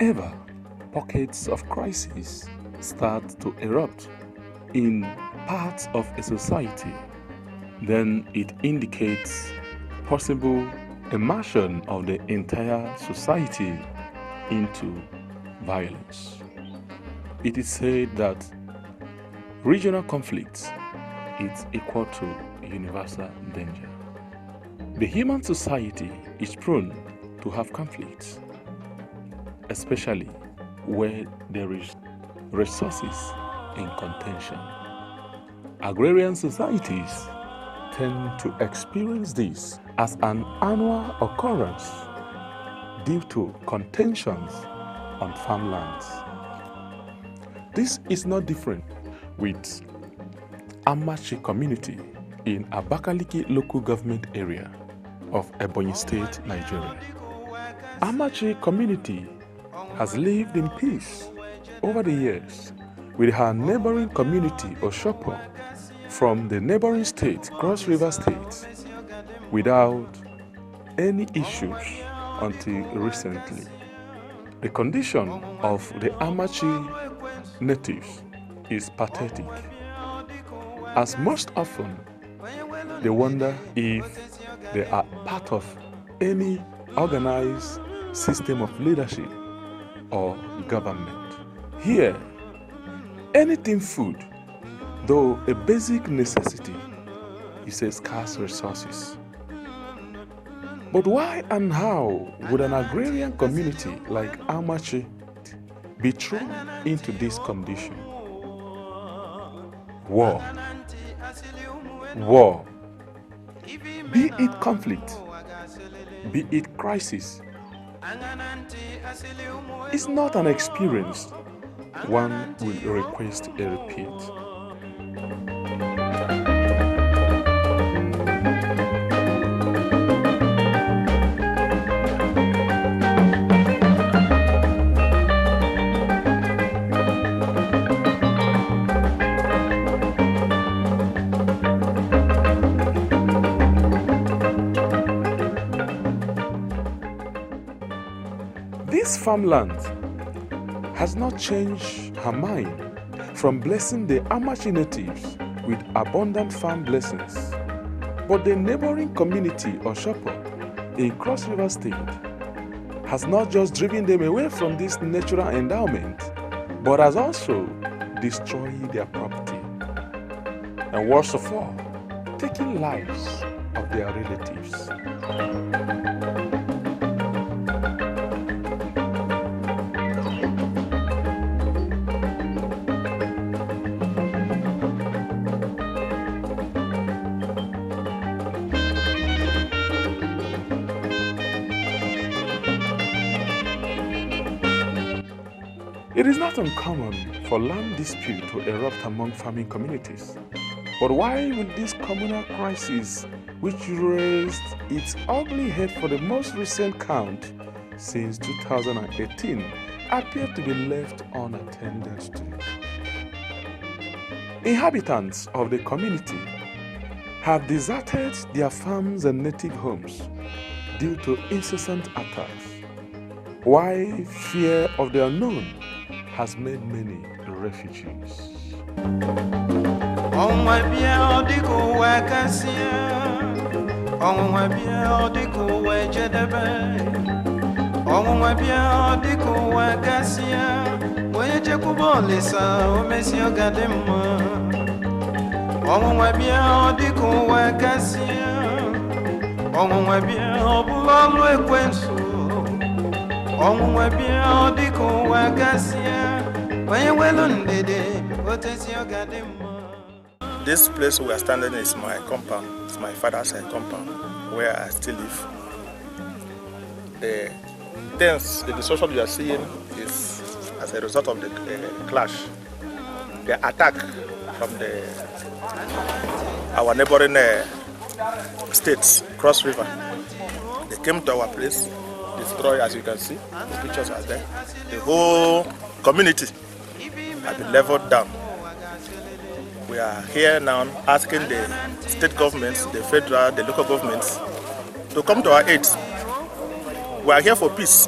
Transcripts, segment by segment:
whenever pockets of crisis start to erupt in parts of a society, then it indicates possible immersion of the entire society into violence. It is said that regional conflicts is equal to universal danger. The human society is prone to have conflicts, especially where there is resources in contention. Agrarian societies tend to experience this as an annual occurrence due to contentions on farmlands. This is not different with Amachi Community in Abakaliki local government area of Ebonyi State, Nigeria. Amachi Community has lived in peace over the years with her neighboring community Oshopo from the neighboring state, Cross River State, without any issues until recently. The condition of the Amachi natives is pathetic, as most often they wonder if they are part of any organized system of leadership or government. Here, anything food, though a basic necessity, is a scarce resource. But why and how would an agrarian community like Amachi be thrown into this condition? War. Be it conflict, be it crisis, it's not an experience one will request a repeat. This farmland has not changed her mind from blessing the Amachi natives with abundant farm blessings, but the neighboring community Oshopo in Cross River State has not just driven them away from this natural endowment, but has also destroyed their property, and worst of all, taking lives of their relatives. It is not uncommon for land dispute to erupt among farming communities. But why would this communal crisis, which raised its ugly head for the most recent count since 2018, appear to be left unattended to? Inhabitants of the community have deserted their farms and native homes due to incessant attacks, while fear of the unknown has made many refugees. This place we are standing is my compound. It's my father's compound where I still live. The destruction you are seeing is as a result of the clash, the attack from our neighboring states, Cross River. They came to our place, destroyed, as you can see, the pictures are there. The whole community has been leveled down. We are here now asking the state governments, the federal, the local governments to come to our aid. We are here for peace.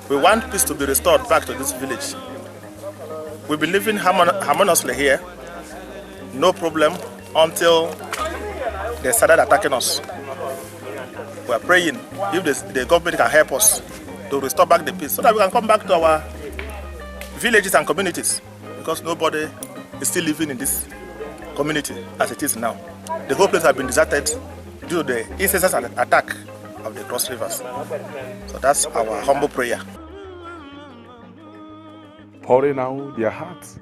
We want peace to be restored back to this village. We've been living harmoniously here, no problem, until they started attacking us. We are praying if the government can help us to restore back the peace so that we can come back to our villages and communities, because nobody is still living in this community as it is now. The whole place has been deserted due to the incessant attack of the cross rivers. So that's our humble prayer. Pouring out their hearts,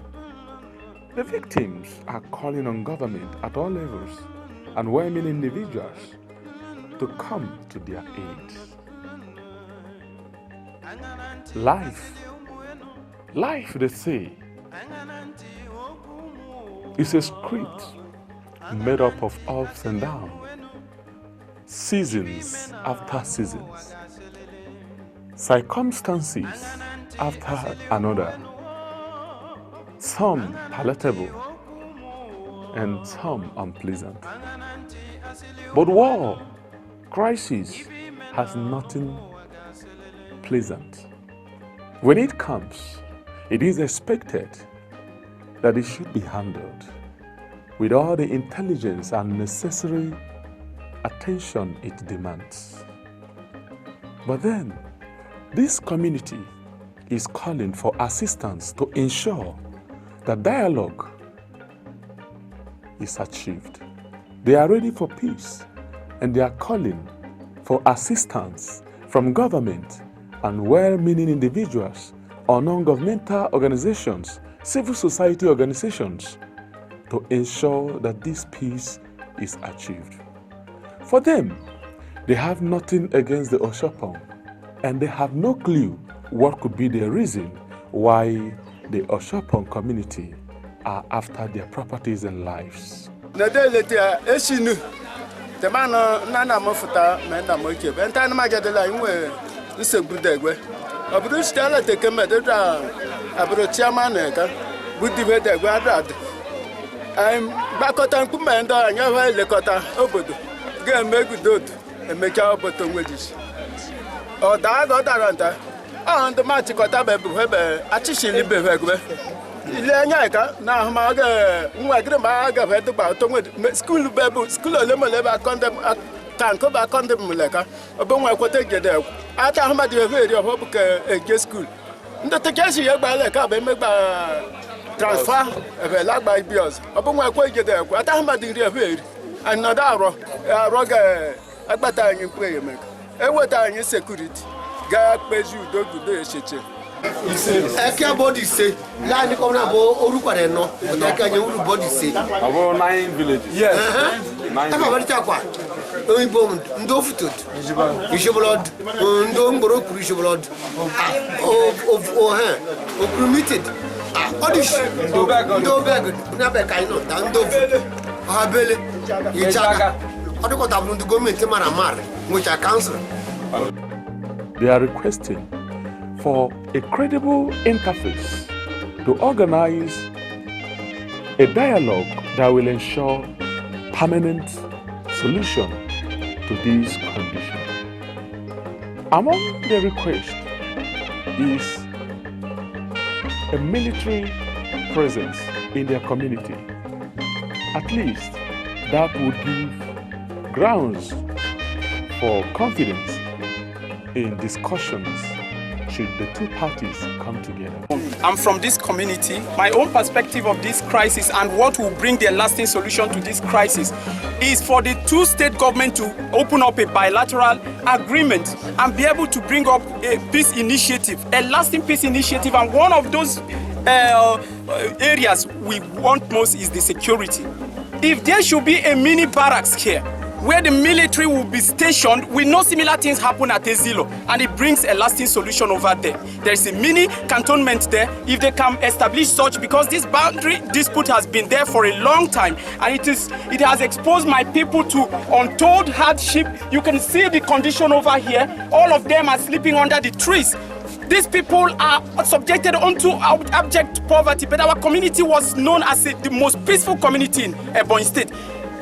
the victims are calling on government at all levels and well-meaning individuals to come to their aid. Life, they say, is a script made up of ups and downs, seasons after seasons, circumstances after another, some palatable and some unpleasant. But war, crisis, has nothing pleasant. When it comes, it is expected that it should be handled with all the intelligence and necessary attention it demands. But then, this community is calling for assistance to ensure that dialogue is achieved. They are ready for peace, and they are calling for assistance from government and well-meaning individuals or non-governmental organizations, civil society organizations, to ensure that this peace is achieved. For them, they have nothing against the Oshopo, and they have no clue what could be the reason why the Oshopo community are after their properties and lives. Everybody say, "Land come na bo oruko re no." Everybody say. About 9 villages. Yes. 9. Everybody takwa. Oyin bom ndo futut. Ishobolod. Ndo mboro kuru ishobolod. Permitted. Odish. Ndo beg. Na be kai no. Ndo. Habele. Ijaga. Odoko tablu ndo government mara mar. Mucha council. They are requesting for a credible interface to organize a dialogue that will ensure permanent solution to this condition. Among the requests is a military presence in their community. At least that would give grounds for confidence in discussions should the two parties come together. I'm from this community. My own perspective of this crisis and what will bring the lasting solution to this crisis is for the two state government to open up a bilateral agreement and be able to bring up a peace initiative, a lasting peace initiative. And one of those areas we want most is the security. If there should be a mini barracks here, where the military will be stationed, we know similar things happen at Ezilo, and it brings a lasting solution over there. There is a mini cantonment there. If they can establish such, because this boundary dispute has been there for a long time, and it has exposed my people to untold hardship. You can see the condition over here. All of them are sleeping under the trees. These people are subjected onto abject poverty, but our community was known as the most peaceful community in Ebonyi State.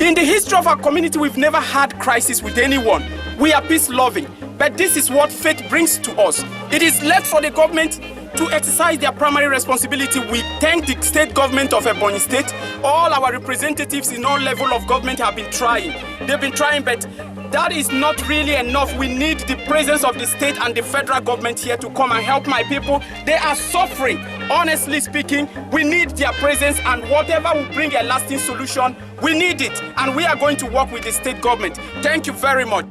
In the history of our community, we've never had crisis with anyone. We are peace-loving, but this is what fate brings to us. It is left for the government to exercise their primary responsibility. We thank the state government of Ebonyi State. All our representatives in all levels of government have been trying. They've been trying, but that is not really enough. We need the presence of the state and the federal government here to come and help my people. They are suffering. Honestly speaking, we need their presence, and whatever will bring a lasting solution, we need it. And we are going to work with the state government. Thank you very much.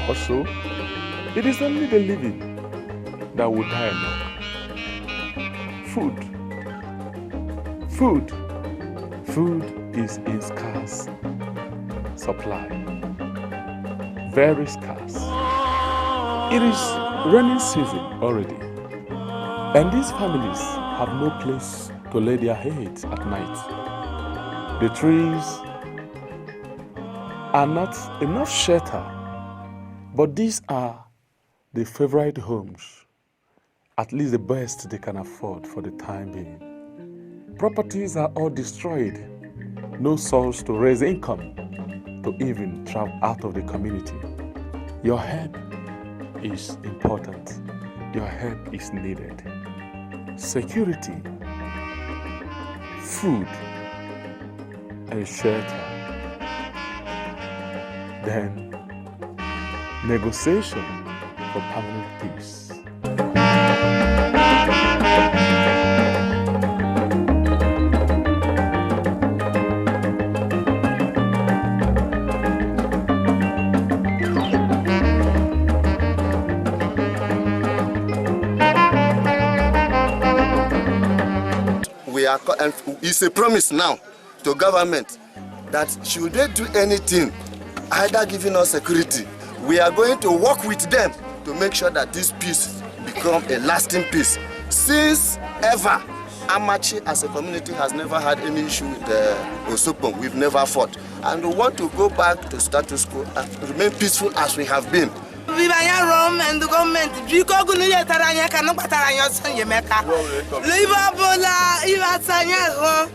Also, it is only the living that will die alone. Food is in scarce supply. Very scarce. It is rainy season already, and these families have no place to lay their heads at night. The trees are not enough shelter, but these are the favorite homes, at least the best they can afford for the time being. Properties are all destroyed, no source to raise income, to even travel out of the community. Your help is important. Your help is needed. Security, food, and shelter. Then negotiation for permanent peace. And it's a promise now to government that should they do anything, either giving us security, we are going to work with them to make sure that this peace become a lasting peace. Since ever, Amachi as a community has never had any issue with Oshopo. We've never fought. And we want to go back to status quo and remain peaceful as we have been. Rome and the government, Taranya cannot Taranya Yemeka. Liverpool, Ivatanya,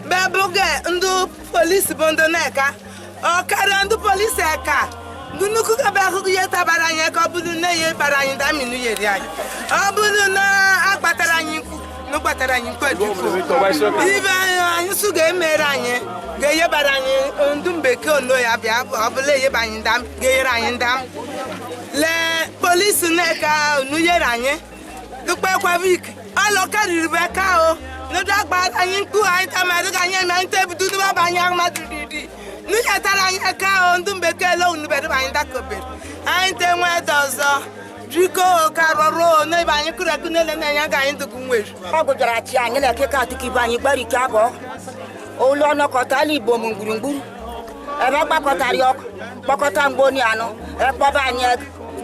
Baboga, Undo police Bondoneka, or Karandu police car. Gunuka Bahuya Tabaranya, Kabulune, Baranya, Minuya, Abuluna, Abataranya, no Bataranya, even Suga Meranye, Gaya Baranya, Undumbeko, no Yabia, Abule Bandam, Gayandam. Le police neka nuyeranye dupe kwa week alo kari Rebecca o no dagba ayin ku ayin tamadu anye me nte budu ba banya madidi nuya taranye ka o ndumbe ke lo nu be ba yin dakobe ayin te nwe dozo Jiko karoro no ba yin kure kunele na nya ga yin duku nwe agudara ti anye le ke ka tiki ba yin gbari kabo o lo no ko tali bo mu ngurunguru e ba gba ko tari ok bokota ngoni ano e po ba anye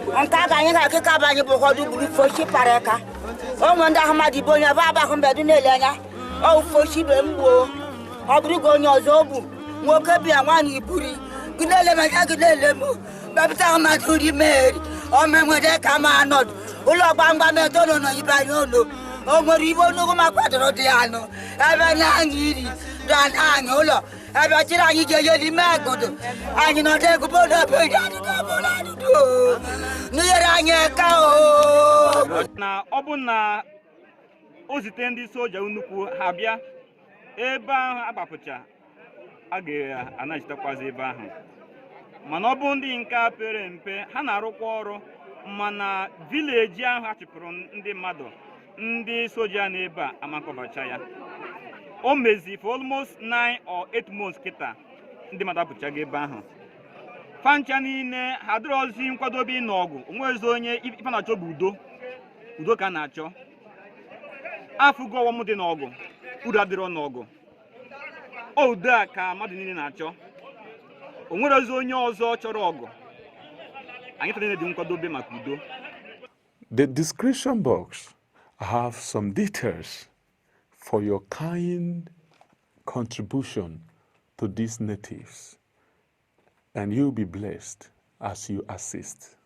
onta ganye ka ke ka banye bokodu bulu foshi pareka o monda hamadi bonya baba ko bedu nelenya o foshi be mbo obru gonyo zobu nwoke bi anwani iburi gunele ma ka gunele mo babita amaduri meri o memode ka ma nod ulo gbangba me to no ibari olo o mori ibo no ko ma kwadro di ano ebe na ngiri dan anyo ulo ebe tira yi je di magodo anyi no de ko bodo be di ka bola du na ọ bụ na o zite ndị soja nnukwu ha bịa ebe ahụ agbapụcha a ga-anachitekwazi ebe ahụ, mana ọ bụ ndị nke pere mpe ha na-arụkwa ọrụ, mana vileji ahụ a chịpụrụ ndị mmadụ ndị soja n'ebe a amakọbacha ya. O mezi for almost 9 or 8 months kịta ndị mmadụ apụchaghị ebe ahụ. Fancha niile ha dịrọzi nkwadobe n'ọgụ, onwezi onye ife na-achọ bụ udo ka na-achọ. Afụgo ọghọm dị n'ọgụ, uru adịrọ n'ọgụ. Udo a ka mmadụ niile na-achọ. Onwerezi onye ọzọ chọrọ ọgụ. Anyị tụrụ dị nkwadobe maka udo. The description box have some details for your kind contribution to these natives, and you'll be blessed as you assist.